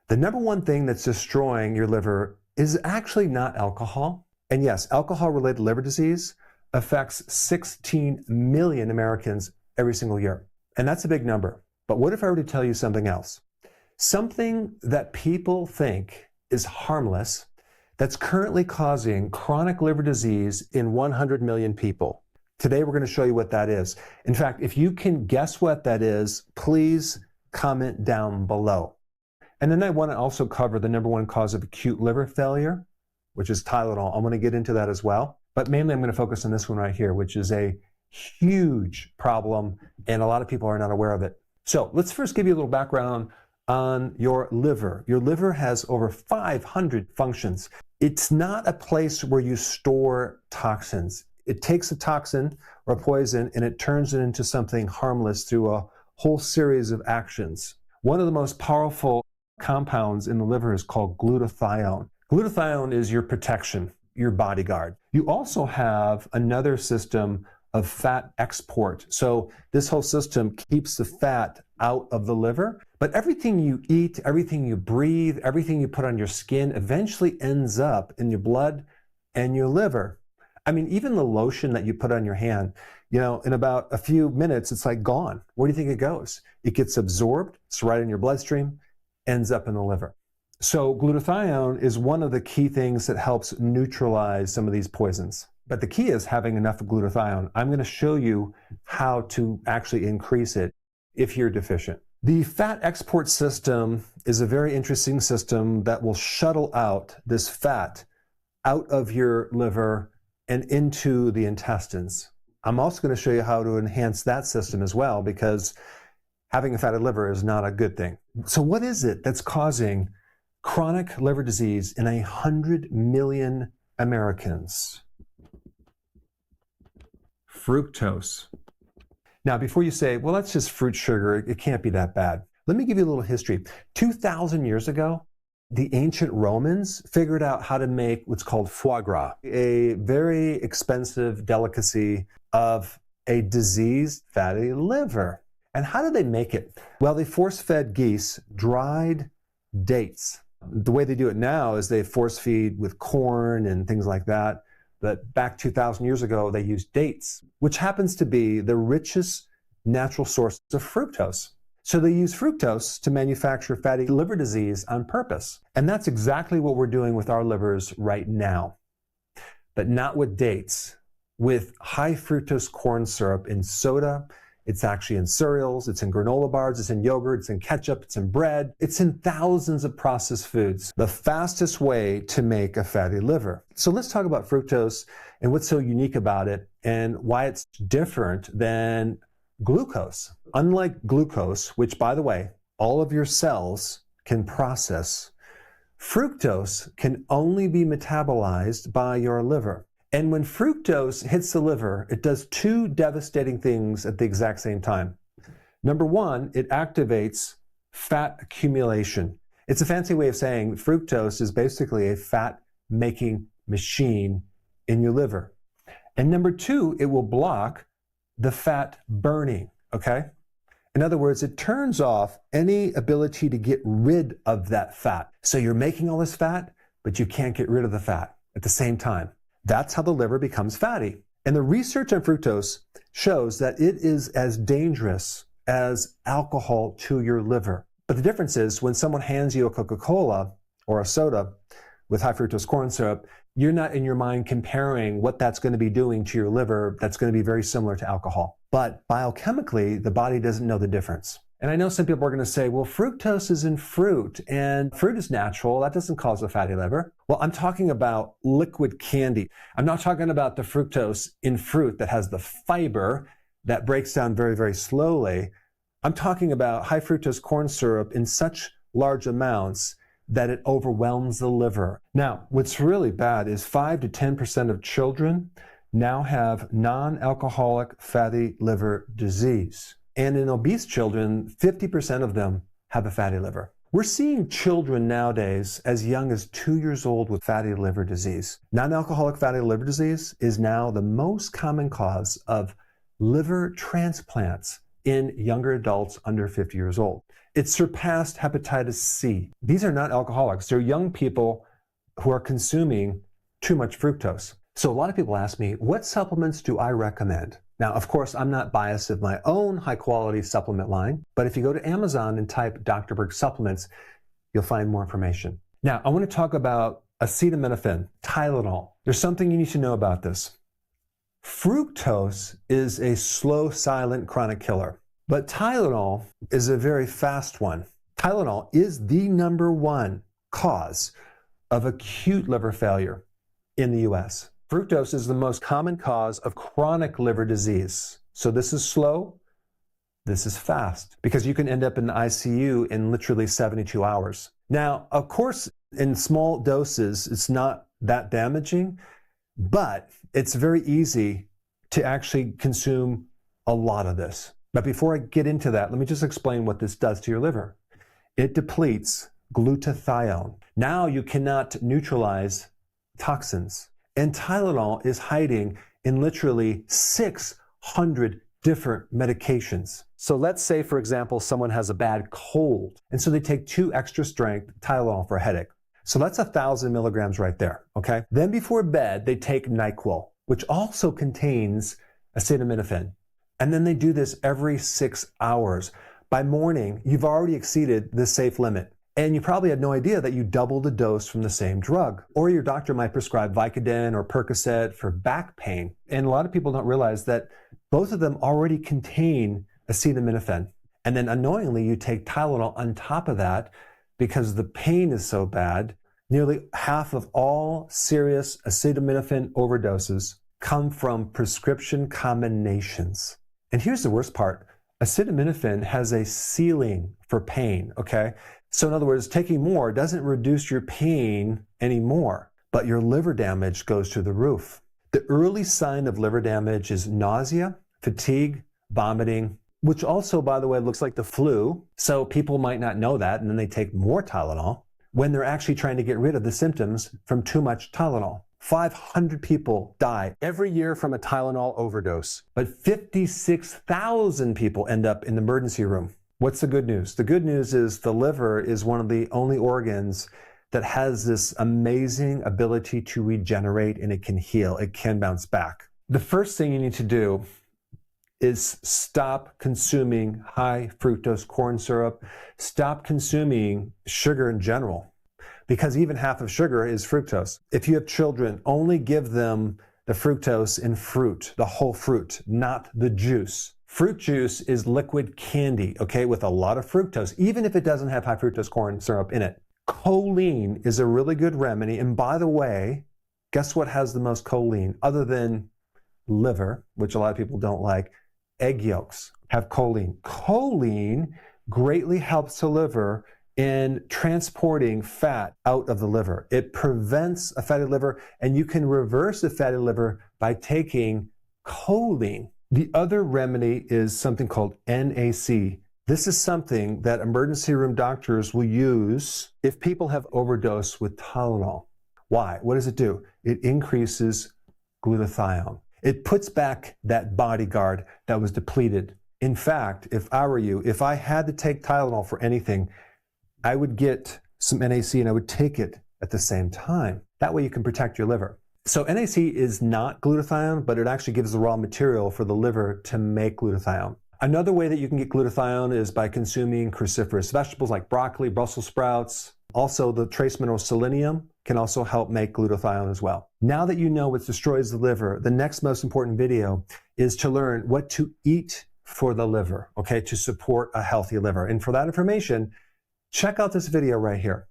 The number one thing that's destroying your liver is actually not alcohol. And yes, alcohol-related liver disease affects 16 million Americans every single year. And that's a big number. But what if I were to tell you something else? Something that people think is harmless that's currently causing chronic liver disease in 100 million people. Today, we're going to show you what that is. In fact, if you can guess what that is, please comment down below. And then I want to also cover the number one cause of acute liver failure, which is Tylenol. I'm going to get into that as well. But mainly, I'm going to focus on this one right here, which is a huge problem, and a lot of people are not aware of it. So let's first give you a little background on your liver. Your liver has over 500 functions. It's not a place where you store toxins. It takes a toxin or a poison and it turns it into something harmless through a whole series of actions. One of the most powerful compounds in the liver is called glutathione. Glutathione is your protection, your bodyguard. You also have another system of fat export. So this whole system keeps the fat out of the liver. But everything you eat, everything you breathe, everything you put on your skin eventually ends up in your blood and your liver. I mean, even the lotion that you put on your hand, in about a few minutes, it's like gone. Where do you think it goes? It gets absorbed, it's right in your bloodstream, ends up in the liver. So glutathione is one of the key things that helps neutralize some of these poisons. But the key is having enough of glutathione. I'm going to show you how to actually increase it if you're deficient. The fat export system is a very interesting system that will shuttle out this fat out of your liver and into the intestines. I'm also going to show you how to enhance that system as well, because having a fatty liver is not a good thing. So what is it that's causing chronic liver disease in 100 million Americans? Fructose. Now, before you say, well, that's just fruit sugar, it can't be that bad. Let me give you a little history. 2,000 years ago, the ancient Romans figured out how to make what's called foie gras, a very expensive delicacy of a diseased fatty liver. And how did they make it? Well, they force-fed geese dried dates. The way they do it now is they force-feed with corn and things like that. But back 2,000 years ago, they used dates, which happens to be the richest natural source of fructose. So they use fructose to manufacture fatty liver disease on purpose. And that's exactly what we're doing with our livers right now. But not with dates, with high fructose corn syrup in soda. It's actually in cereals, it's in granola bars, it's in yogurt, it's in ketchup, it's in bread, it's in thousands of processed foods. The fastest way to make a fatty liver. So let's talk about fructose and what's so unique about it and why it's different than glucose. Unlike glucose, which by the way, all of your cells can process, fructose can only be metabolized by your liver. And when fructose hits the liver, it does two devastating things at the exact same time. Number one, it activates fat accumulation. It's a fancy way of saying fructose is basically a fat-making machine in your liver. And number two, it will block the fat burning, okay? In other words, it turns off any ability to get rid of that fat. So you're making all this fat, but you can't get rid of the fat at the same time. That's how the liver becomes fatty. And the research on fructose shows that it is as dangerous as alcohol to your liver. But the difference is when someone hands you a Coca-Cola or a soda with high fructose corn syrup, you're not in your mind comparing what that's going to be doing to your liver that's going to be very similar to alcohol. But biochemically, the body doesn't know the difference. And I know some people are going to say, well, fructose is in fruit and fruit is natural. That doesn't cause a fatty liver. Well, I'm talking about liquid candy. I'm not talking about the fructose in fruit that has the fiber that breaks down very, very slowly. I'm talking about high fructose corn syrup in such large amounts that it overwhelms the liver. Now, what's really bad is 5 to 10% of children now have non-alcoholic fatty liver disease. And in obese children, 50% of them have a fatty liver. We're seeing children nowadays as young as 2 years old with fatty liver disease. Non-alcoholic fatty liver disease is now the most common cause of liver transplants in younger adults under 50 years old. It surpassed hepatitis C. These are not alcoholics. They're young people who are consuming too much fructose. So a lot of people ask me, what supplements do I recommend? Now, of course, I'm not biased of my own high-quality supplement line, but if you go to Amazon and type Dr. Berg supplements, you'll find more information. Now, I want to talk about acetaminophen, Tylenol. There's something you need to know about this. Fructose is a slow, silent, chronic killer, but Tylenol is a very fast one. Tylenol is the #1 cause of acute liver failure in the US. Fructose is the most common cause of chronic liver disease. So this is slow, this is fast, because you can end up in the ICU in literally 72 hours. Now, of course, in small doses, it's not that damaging, but it's very easy to actually consume a lot of this. But before I get into that, let me just explain what this does to your liver. It depletes glutathione. Now you cannot neutralize toxins. And Tylenol is hiding in literally 600 different medications. So let's say, for example, someone has a bad cold, and so they take 2 extra strength Tylenol for a headache. So that's 1,000 milligrams right there, okay? Then before bed, they take NyQuil, which also contains acetaminophen. And then they do this every 6 hours. By morning, you've already exceeded the safe limit. And you probably had no idea that you doubled the dose from the same drug. Or your doctor might prescribe Vicodin or Percocet for back pain. And a lot of people don't realize that both of them already contain acetaminophen. And then unknowingly, you take Tylenol on top of that because the pain is so bad. Nearly half of all serious acetaminophen overdoses come from prescription combinations. And here's the worst part. Acetaminophen has a ceiling for pain, okay? So in other words, taking more doesn't reduce your pain anymore, but your liver damage goes through the roof. The early sign of liver damage is nausea, fatigue, vomiting, which also, by the way, looks like the flu. So people might not know that, and then they take more Tylenol when they're actually trying to get rid of the symptoms from too much Tylenol. 500 people die every year from a Tylenol overdose, but 56,000 people end up in the emergency room. What's the good news? The good news is the liver is one of the only organs that has this amazing ability to regenerate, and it can heal. It can bounce back. The first thing you need to do is stop consuming high fructose corn syrup. Stop consuming sugar in general, because even half of sugar is fructose. If you have children, only give them the fructose in fruit, the whole fruit, not the juice. Fruit juice is liquid candy, okay, with a lot of fructose, even if it doesn't have high fructose corn syrup in it. Choline is a really good remedy. And by the way, guess what has the most choline other than liver, which a lot of people don't like? Egg yolks have choline. Choline greatly helps the liver in transporting fat out of the liver. It prevents a fatty liver, and you can reverse a fatty liver by taking choline. The other remedy is something called NAC. This is something that emergency room doctors will use if people have overdosed with Tylenol. Why? What does it do? It increases glutathione. It puts back that bodyguard that was depleted. In fact, if I were you, if I had to take Tylenol for anything, I would get some NAC and I would take it at the same time. That way you can protect your liver. So NAC is not glutathione, but it actually gives the raw material for the liver to make glutathione. Another way that you can get glutathione is by consuming cruciferous vegetables like broccoli, Brussels sprouts. Also, the trace mineral selenium can also help make glutathione as well. Now that you know what destroys the liver, the next most important video is to learn what to eat for the liver, okay, to support a healthy liver. And for that information, check out this video right here.